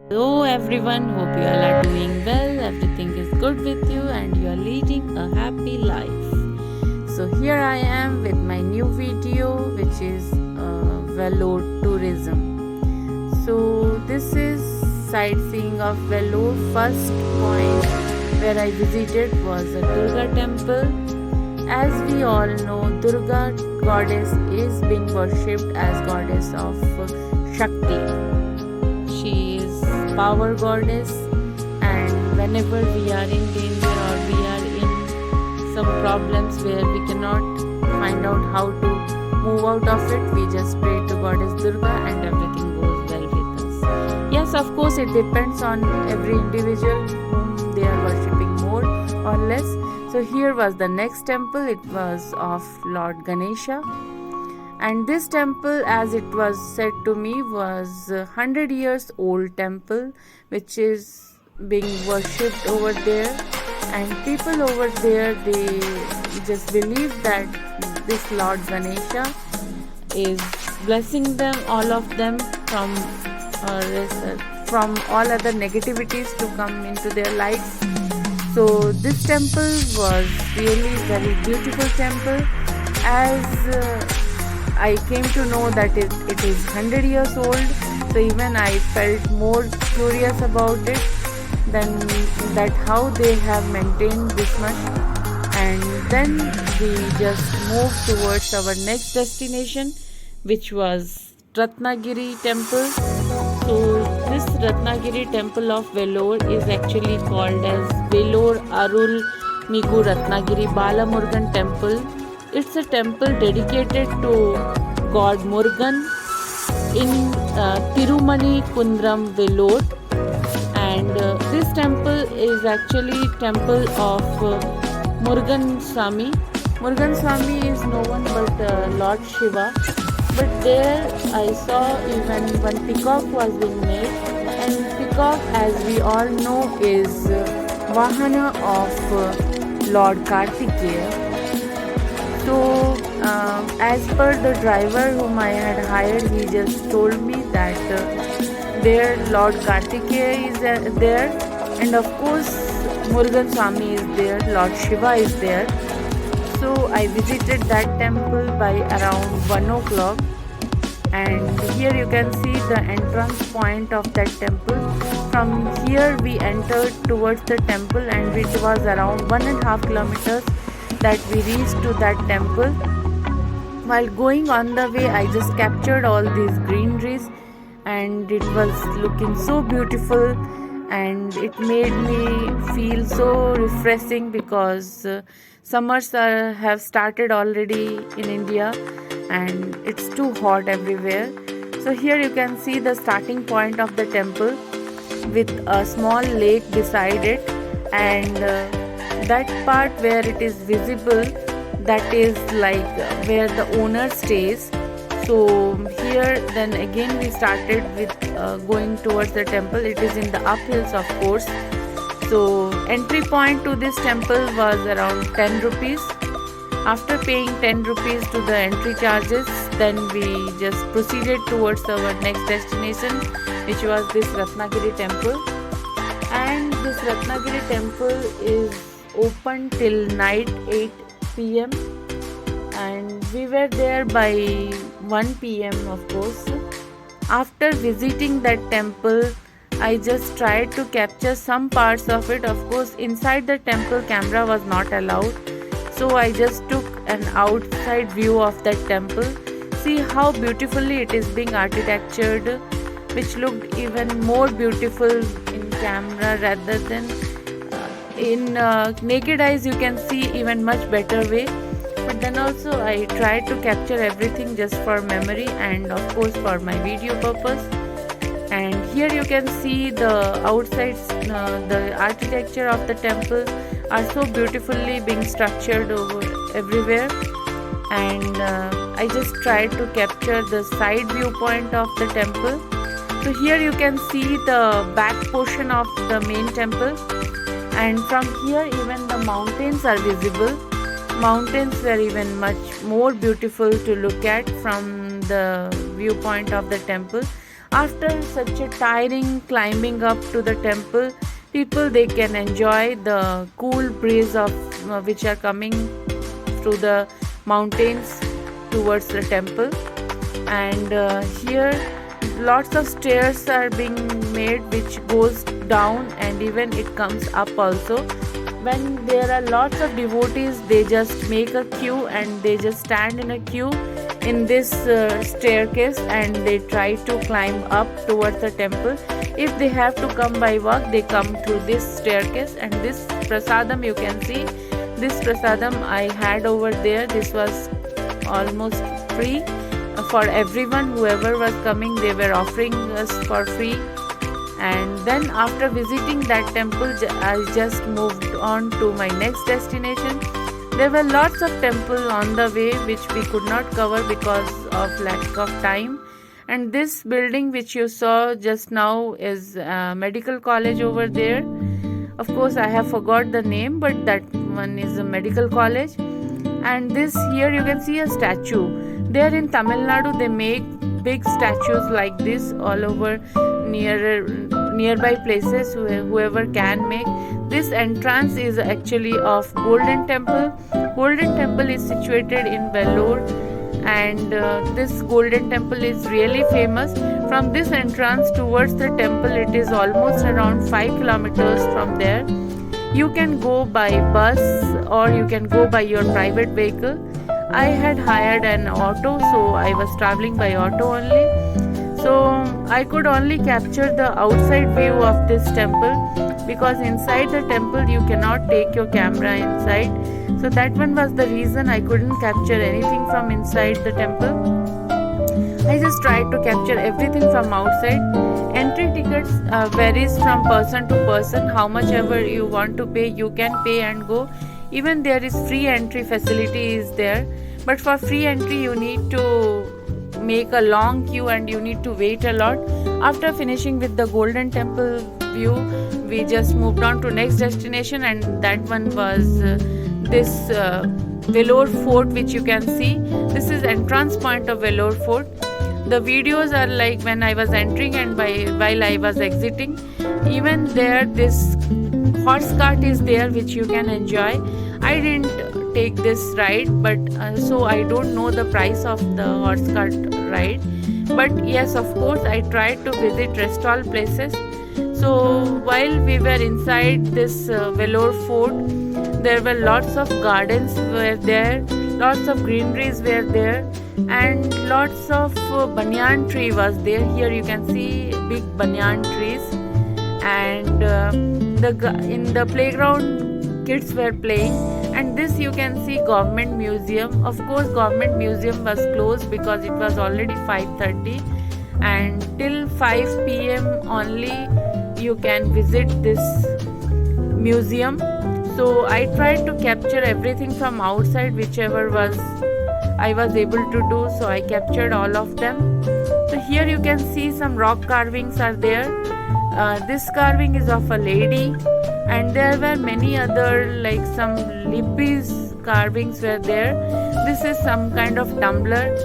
Hello everyone, hope you all are doing well, everything is good with you and you are leading a happy life. So here I am with my new video which is Vellore tourism. So this is sightseeing of Velour. First point where I visited was a Durga temple. As we all know, Durga goddess is being worshipped as goddess of Shakti. She is power goddess, and whenever we are in danger or we are in some problems where we cannot find out how to move out of it, we just pray to goddess Durga and everything goes well with us. Yes, of course it depends on every individual whom they are worshipping more or less. So here was the next temple. It was of Lord Ganesha. And this temple, as it was said to me, was 100 years old temple which is being worshipped over there, and people over there, they just believe that this Lord Ganesha is blessing them, all of them, from all other negativities to come into their lives. So this temple was really very beautiful temple. As I came to know that it is 100 years old, so even I felt more curious about it than that how they have maintained this much. And then we just moved towards our next destination, which was Ratnagiri Temple. So this Ratnagiri Temple of Velour is actually called as Vellore.Among Ratnagiri Murgan Temple. It's a temple dedicated to God Murgan in Tirumani Kundram, Velour. And this temple is actually temple of Murgan Swami. Murgan Swami is no one but Lord Shiva. But there I saw even one peacock was being made. And peacock, as we all know, is Vahana of Lord Kartikeya. So, as per the driver whom I had hired, he just told me that there Lord Kartikeya is there, and of course Murgan Swami is there, Lord Shiva is there. So I visited that temple by around 1 o'clock, and here you can see the entrance point of that temple. From here we entered towards the temple, and it was around 1.5 kilometers that we reached to that temple. While going on the way, I just captured all these greeneries, and it was looking so beautiful, and it made me feel so refreshing because summers have started already in India and it's too hot everywhere. So here you can see the starting point of the temple with a small lake beside it, and that part where it is visible, that is like where the owner stays. So here then again we started with going towards the temple. It is in the uphills, of course. So entry point to this temple was around 10 rupees. After paying 10 rupees to the entry charges, then we just proceeded towards our next destination, which was this Ratnagiri Temple. And this Ratnagiri Temple is open till night 8 p.m. and we were there by 1 p.m. of course. After visiting that temple, I just tried to capture some parts of it. Of course, inside the temple camera was not allowed, so I just took an outside view of that temple. See how beautifully it is being architectured, which looked even more beautiful in camera rather than in naked eyes. You can see even much better way, but then also I tried to capture everything just for memory and of course for my video purpose. And here you can see the outside, the architecture of the temple are so beautifully being structured over everywhere. And I just tried to capture the side viewpoint of the temple. So here you can see the back portion of the main temple, and from here even the mountains are visible. Mountains were even much more beautiful to look at from the viewpoint of the temple. After such a tiring climbing up to the temple, people they can enjoy the cool breeze of which are coming through the mountains towards the temple. And here lots of stairs are being made which goes down and even it comes up also. When there are lots of devotees, they just make a queue and they just stand in a queue in this staircase and they try to climb up towards the temple. If they have to come by walk, they come through this staircase. And this prasadam, you can see, this prasadam I had over there. This was almost free for everyone. Whoever was coming, they were offering us for free. And then after visiting that temple, I just moved on to my next destination. There were lots of temples on the way which we could not cover because of lack of time. And this building which you saw just now is a medical college over there. Of course, I have forgot the name, but that one is a medical college. And this here you can see a statue. There in Tamil Nadu, they make big statues like this all over nearby places. Whoever can make. This entrance is actually of Goldentemple. Goldentemple is situated in Vellore, and this Goldentemple is really famous. From this entrance towards the temple, it is almost around 5 kilometers from there. You can go by bus or you can go by your private vehicle. I had hired an auto, so I was traveling by auto only. So I could only capture the outside view of this temple, because inside the temple you cannot take your camera inside. So that one was the reason I couldn't capture anything from inside the temple. I just tried to capture everything from outside. Entry tickets varies from person to person. How much ever you want to pay, you can pay and go. Even there is free entry facility is there. But for free entry, you need to make a long queue and you need to wait a lot. After finishing with the Golden Temple view, we just moved on to next destination, and that one was this Velour Fort, which you can see. This is entrance point of Velour Fort. The videos are like when I was entering and while I was exiting. Even there, this horse cart is there which you can enjoy. I didn't take this ride, but so I don't know the price of the horse cart ride. But yes, of course, I tried to visit rest all places. So while we were inside this Velour Fort, there were lots of gardens were there, lots of greeneries were there, and lots of banyan tree was there. Here you can see big banyan trees, and in the playground kids were playing. And this you can see government museum. Of course, government museum was closed because it was already 5:30, and till 5 p.m. only you can visit this museum. So I tried to capture everything from outside, whichever was I was able to do. So I captured all of them. So here you can see some rock carvings are there. This carving is of a lady, and there were many other like some libis carvings were there. This is some kind of tumbler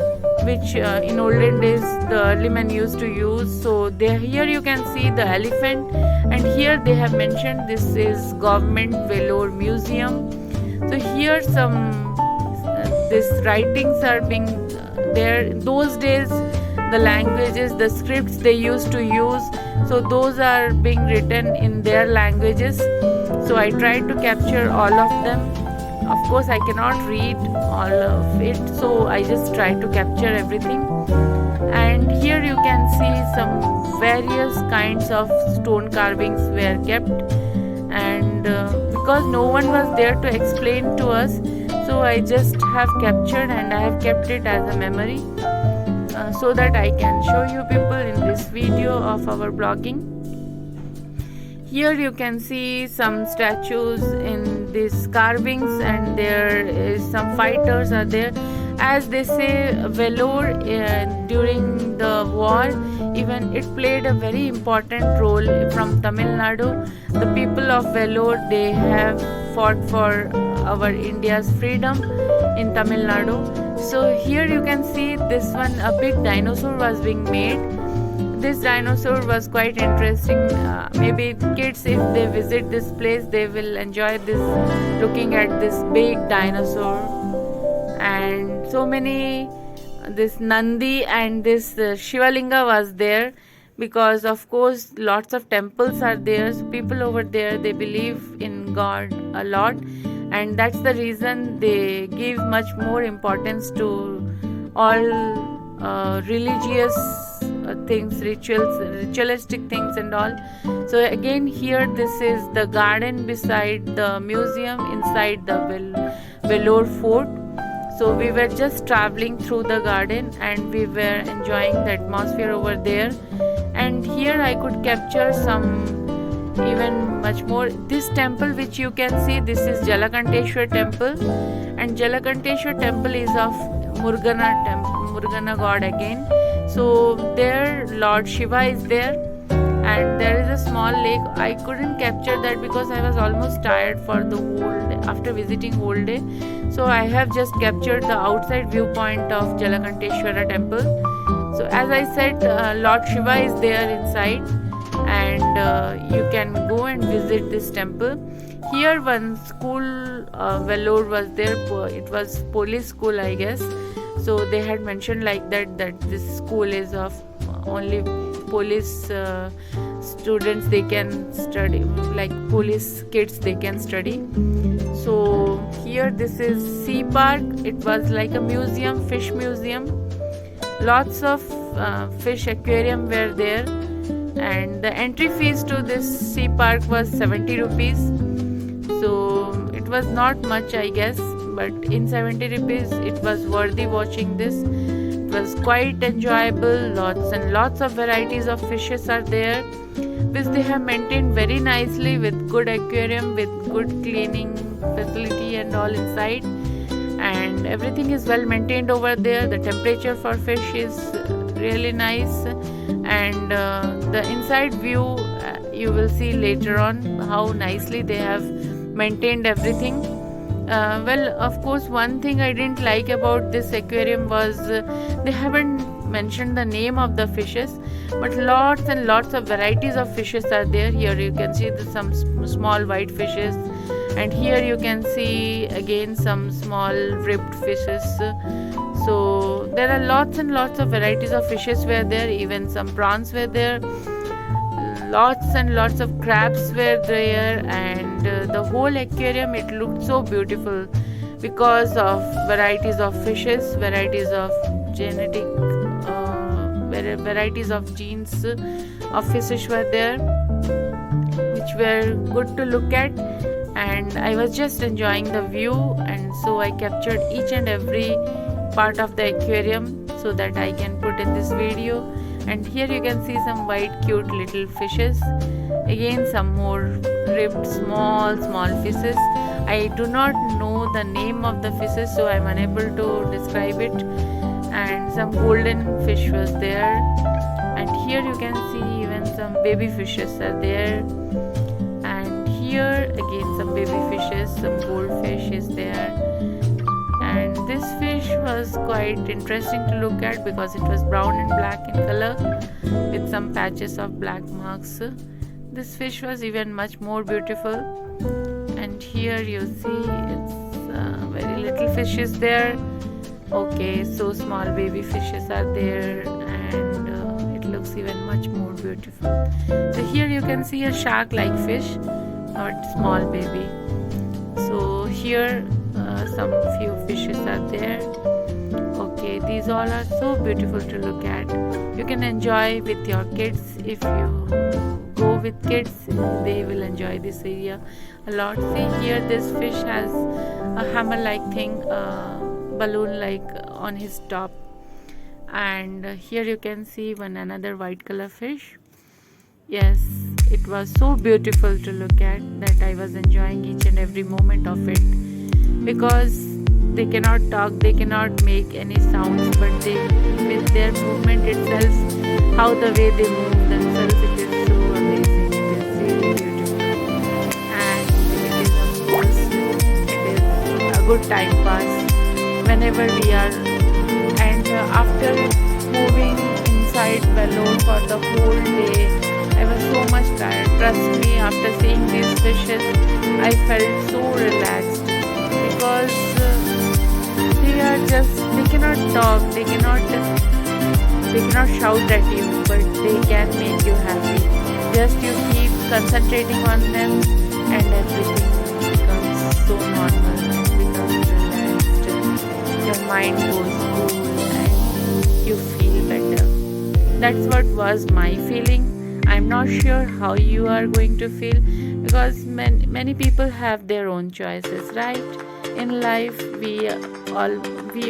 which in olden days the early men used to use. So here you can see the elephant, and here they have mentioned this is government Vellore museum. So here some these writings are being there. In those days the languages, the scripts they used to use, so those are being written in their languages. So I tried to capture all of them. Of course, I cannot read all of it, so I just tried to capture everything. And here you can see some various kinds of stone carvings were kept, and because no one was there to explain to us, so I just have captured and I have kept it as a memory, so that I can show you people in this video of our blogging. Here you can see some statues in these carvings, and there is some fighters are there. As they say, Vellore during the war, even it played a very important role from Tamil Nadu. The people of Vellore, they have fought for our India's freedom in Tamil Nadu. So here you can see this one, a big dinosaur was being made. this dinosaur was quite interesting. Maybe kids, if they visit this place, they will enjoy this, looking at this big dinosaur. And so many, this Nandi and this Shivalinga was there, because of course lots of temples are there. So people over there, they believe in God a lot, and that's the reason they give much more importance to all religious things, ritualistic things and all. So again, here this is the garden beside the museum inside the Velour Fort. So we were just traveling through the garden and we were enjoying the atmosphere over there. And here I could capture some even much more. This temple which you can see, this is Jala Kanteshwar Temple, and Jala Kanteshwar Temple is of Murgana god again. So there Lord Shiva is there, and there is a small lake. I couldn't capture that because I was almost tired for the whole day, after visiting whole day. So I have just captured the outside viewpoint of Jala Kanteshwara Temple. So as I said, Lord Shiva is there inside, and you can go and visit this temple. Here one school, Vellore, was there. It was police school, I guess. So they had mentioned like that this school is of only police students, they can study, like police kids, they can study. So here this is Seapark. It was like a museum, fish museum. Lots of fish aquarium were there, and the entry fees to this Seapark was 70 rupees. So it was not much, I guess, but in 70 rupees it was worthy watching this. It was quite enjoyable. Lots and lots of varieties of fishes are there, which they have maintained very nicely with good aquarium, with good cleaning facility and all inside, and everything is well maintained over there. The temperature for fish is really nice, and the inside view you will see later on how nicely they have maintained everything. Well, of course, one thing I didn't like about this aquarium was they haven't mentioned the name of the fishes, but lots and lots of varieties of fishes are there. Here you can see some small white fishes, and here you can see again some small ribbed fishes. So there are lots and lots of varieties of fishes were there. Even some prawns were there. Lots and lots of crabs were there, and the whole aquarium, it looked so beautiful because of varieties of fishes, varieties of genetic, varieties of genes of fishes were there, which were good to look at. And I was just enjoying the view, and so I captured each and every part of the aquarium so that I can put in this video. And here you can see some white cute little fishes, again some more ribbed small fishes. I do not know the name of the fishes, so I am unable to describe it. And some golden fish was there, and here you can see even some baby fishes are there, and here again some baby fishes, some goldfish is there. And this fish was quite interesting to look at because it was brown and black in color with some patches of black marks. This fish was even much more beautiful. And here you see it's very little fishes there. Okay, so small baby fishes are there, and it looks even much more beautiful. So here you can see a shark-like fish, not small baby. So here some few fishes are there. Okay, these all are so beautiful to look at. You can enjoy with your kids. If you go with kids, they will enjoy this area a lot. See here, this fish has a hammer-like thing, balloon-like on his top. And here you can see another white color fish. Yes, it was so beautiful to look at that I was enjoying each and every moment of it. Because they cannot talk, they cannot make any sounds, but they, with their movement itself, how the way they move themselves, it is so amazing. It is really beautiful, and it is a good time pass whenever we are. And after moving inside outside Velour for the whole day. I was so much tired. Trust me, after seeing these fishes, I felt so relaxed because they cannot talk, they cannot shout at you, but they can make you happy. Just you keep concentrating on them and everything becomes so normal, becomes relaxed, your mind goes cool and you feel better. That's what was my feeling. I'm not sure how you are going to feel, because many people have their own choices, right? In life, we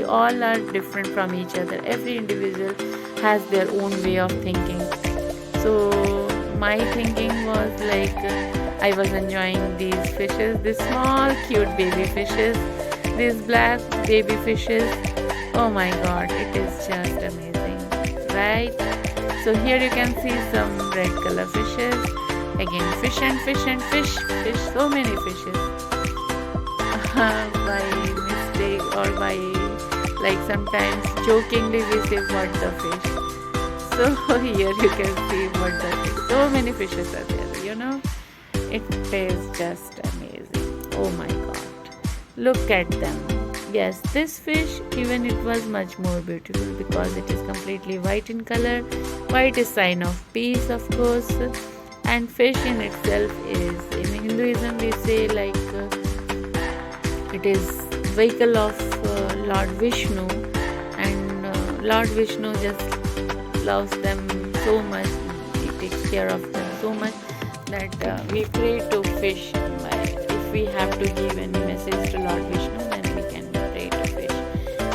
all are different from each other. Every individual has their own way of thinking. So my thinking was like, I was enjoying these fishes, these small cute baby fishes, these black baby fishes. Oh my god, it is just amazing, right? So here you can see some red color fishes. Again, fish and fish and fish, so many fishes. By mistake or by, like, sometimes jokingly we say what the fish. So here you can see what the fish. So many fishes are there, you know. It is just amazing. Oh my god. Look at them. Yes, this fish, even it was much more beautiful because it is completely white in color. White is sign of peace, of course. And fish in itself is, in Hinduism we say, like, it is vehicle of Lord Vishnu, and Lord Vishnu just loves them so much. He takes care of them so much that we pray to fish. If we have to give any message to Lord Vishnu, then we can pray to fish.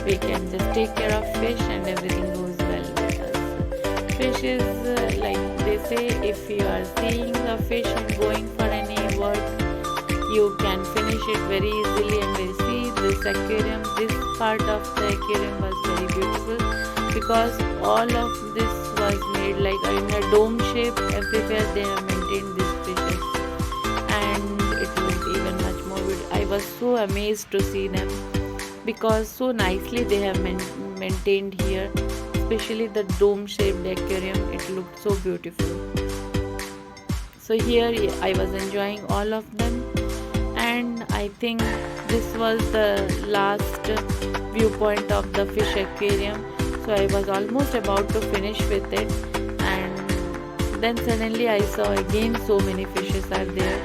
We can just take care of fish and everything goes well with us. Fish is like they say, if you are seeing a fish and going for any work, you can finish it very easily. And we see this aquarium, this part of the aquarium was very beautiful because all of this was made like in a dome shape. Everywhere they have maintained these fishes, and it looked even much more beautiful. I was so amazed to see them because so nicely they have maintained here, especially the dome shaped aquarium. It looked so beautiful. So here I was enjoying all of them, and I think this was the last viewpoint of the fish aquarium. So I was almost about to finish with it, and then suddenly I saw again so many fishes are there,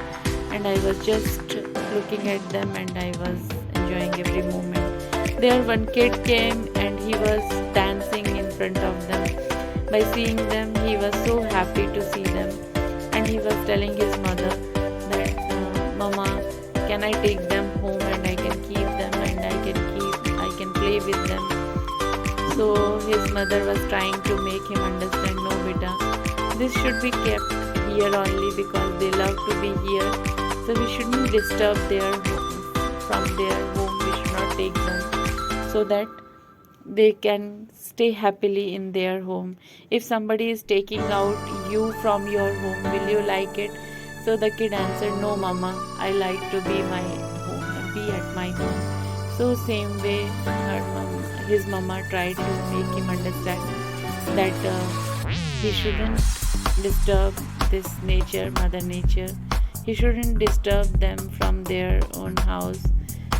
and I was just looking at them and I was enjoying every moment. There one kid came and he was dancing in front of them. By seeing them, he was so happy to see them, and he was telling his mother that, Mama, can I take them home and I can keep them and I can play with them. So his mother was trying to make him understand, no beta, this should be kept here only because they love to be here. So we shouldn't disturb from their home. We should not take them, so that they can stay happily in their home. If somebody is taking out you from your home, will you like it? So the kid answered, no mama, I like to be at my home. So same way his mama tried to make him understand that he shouldn't disturb this nature, mother nature. He shouldn't disturb them from their own house.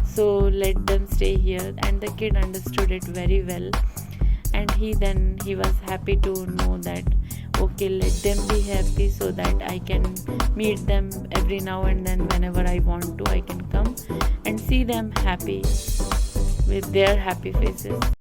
So let them stay here. And the kid understood it very well, and he was happy to know that, okay, let them be happy so that I can meet them every now and then. Whenever I want to, I can come and see them happy with their happy faces.